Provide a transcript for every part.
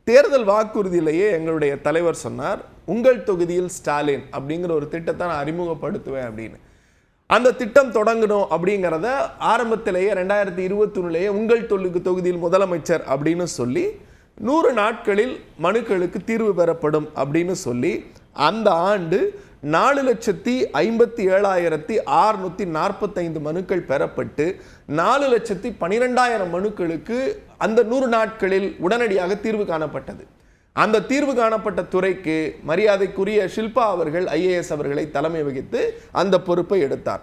தேர்தல் வாக்குறுதியிலேயே எங்களுடைய தலைவர் சொன்னார், உங்கள் தொகுதியில் ஸ்டாலின் அப்படிங்கிற ஒரு திட்டத்தை நான் அறிமுகப்படுத்துவேன் அப்படின்னு. அந்த திட்டம் தொடங்கணும் அப்படிங்கிறத ஆரம்பத்திலேயே 2021 உங்கள் தொகுதியில் முதலமைச்சர் அப்படின்னு சொல்லி 100 நாட்களில் மனுக்களுக்கு தீர்வு பெறப்படும் அப்படின்னு சொல்லி அந்த ஆண்டு 4,57,645 மனுக்கள் பெறப்பட்டு 4,12,000 மனுக்களுக்கு அந்த 100 நாட்களில் உடனடியாக தீர்வு காணப்பட்டது. அந்த தீர்வு காணப்பட்ட துறைக்கு மரியாதைக்குரிய ஷில்பா அவர்கள் IAS அவர்களை தலைமை வகித்து அந்த பொறுப்பை எடுத்தார்.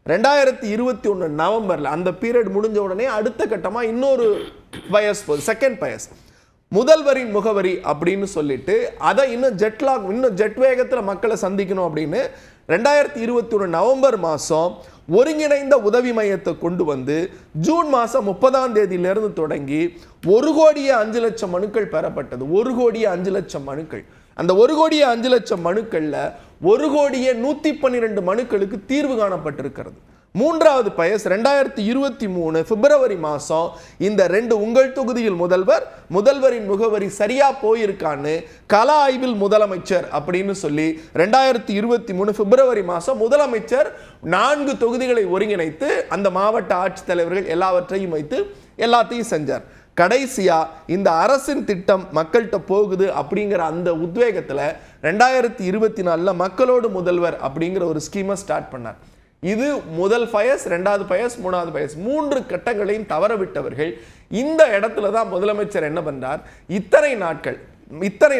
2021 நவம்பர்ல அந்த பீரியட் முடிஞ்ச உடனே அடுத்த கட்டமா இன்னொரு பயஸ் போகுது, செகண்ட் பயஸ், முதல்வரின் முகவரி அப்படின்னு சொல்லிட்டு அதை இன்னும் ஜெட் வேகத்தில் மக்களை சந்திக்கணும் அப்படின்னு 2021 நவம்பர் மாதம் ஒருங்கிணைந்த உதவி மையத்தை கொண்டு வந்து ஜூன் மாதம் 30ஆம் தேதியிலிருந்து தொடங்கி 1,05,00,000 மனுக்கள் பெறப்பட்டது. 1,05,00,000 மனுக்கள். அந்த 1,05,00,000 மனுக்கள்ல 1,112 மனுக்களுக்கு தீர்வு காணப்பட்டிருக்கிறது. மூன்றாவது பயஸ் 2023 பிப்ரவரி மாதம் இந்த 2 உங்கள் தொகுதியில் முதல்வரின் முகவரி சரியா போயிருக்கான்னு கள ஆய்வில் முதலமைச்சர் அப்படின்னு சொல்லி 2023 பிப்ரவரி மாதம் முதலமைச்சர் 4 தொகுதிகளை ஒருங்கிணைத்து அந்த மாவட்ட ஆட்சித்தலைவர்கள் எல்லாவற்றையும் வைத்து எல்லாத்தையும் செஞ்சார். கடைசியா இந்த அரசின் திட்டம் மக்கள்கிட்ட போகுது அப்படிங்கிற அந்த உத்வேகத்தில் 2024 மக்களோடு முதல்வர் அப்படிங்கிற ஒரு ஸ்கீமை ஸ்டார்ட் பண்ணார். இது முதல் பயஸ், 2வது பயஸ், 3வது பயஸ், 3 கட்டங்களையும் தவறவிட்டவர்கள். இந்த இடத்துல தான் முதலமைச்சர் என்ன பண்றார், இத்தனை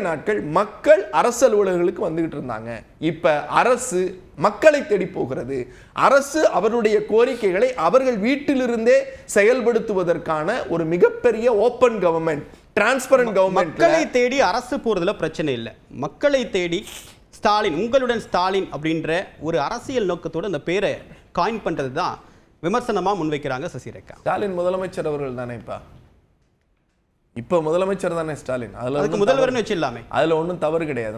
நாட்கள் மக்கள் அரசு அலுவலர்களுக்கு வந்துகிட்டு இருந்தாங்க. இப்ப அரசு மக்களை தேடி போகிறது. அரசு அவருடைய கோரிக்கைகளை அவர்கள் வீட்டிலிருந்தே செயல்படுத்துவதற்கான ஒரு மிகப்பெரிய ஓப்பன் கவர்மெண்ட், டிரான்ஸ்பரண்ட் கவர்மெண்ட். மக்களை தேடி அரசு போறதுல பிரச்சனை இல்லை. மக்களை தேடி ஸ்டாலின், உங்களுடன் ஸ்டாலின் அப்படின்ற ஒரு அரசியல் நோக்கத்தோடு அந்த பேரை காயின் பண்றது தான் விமர்சனமா முன்வைக்கிறாங்க சசிரேகா. ஸ்டாலின் முதலமைச்சர் அவர்கள் தானே இப்ப முதலமைச்சர் தானே ஸ்டாலின். அதுல முதல்வர்னு வச்சிடலாமே, அதுல ஒன்றும் தவறு கிடையாது.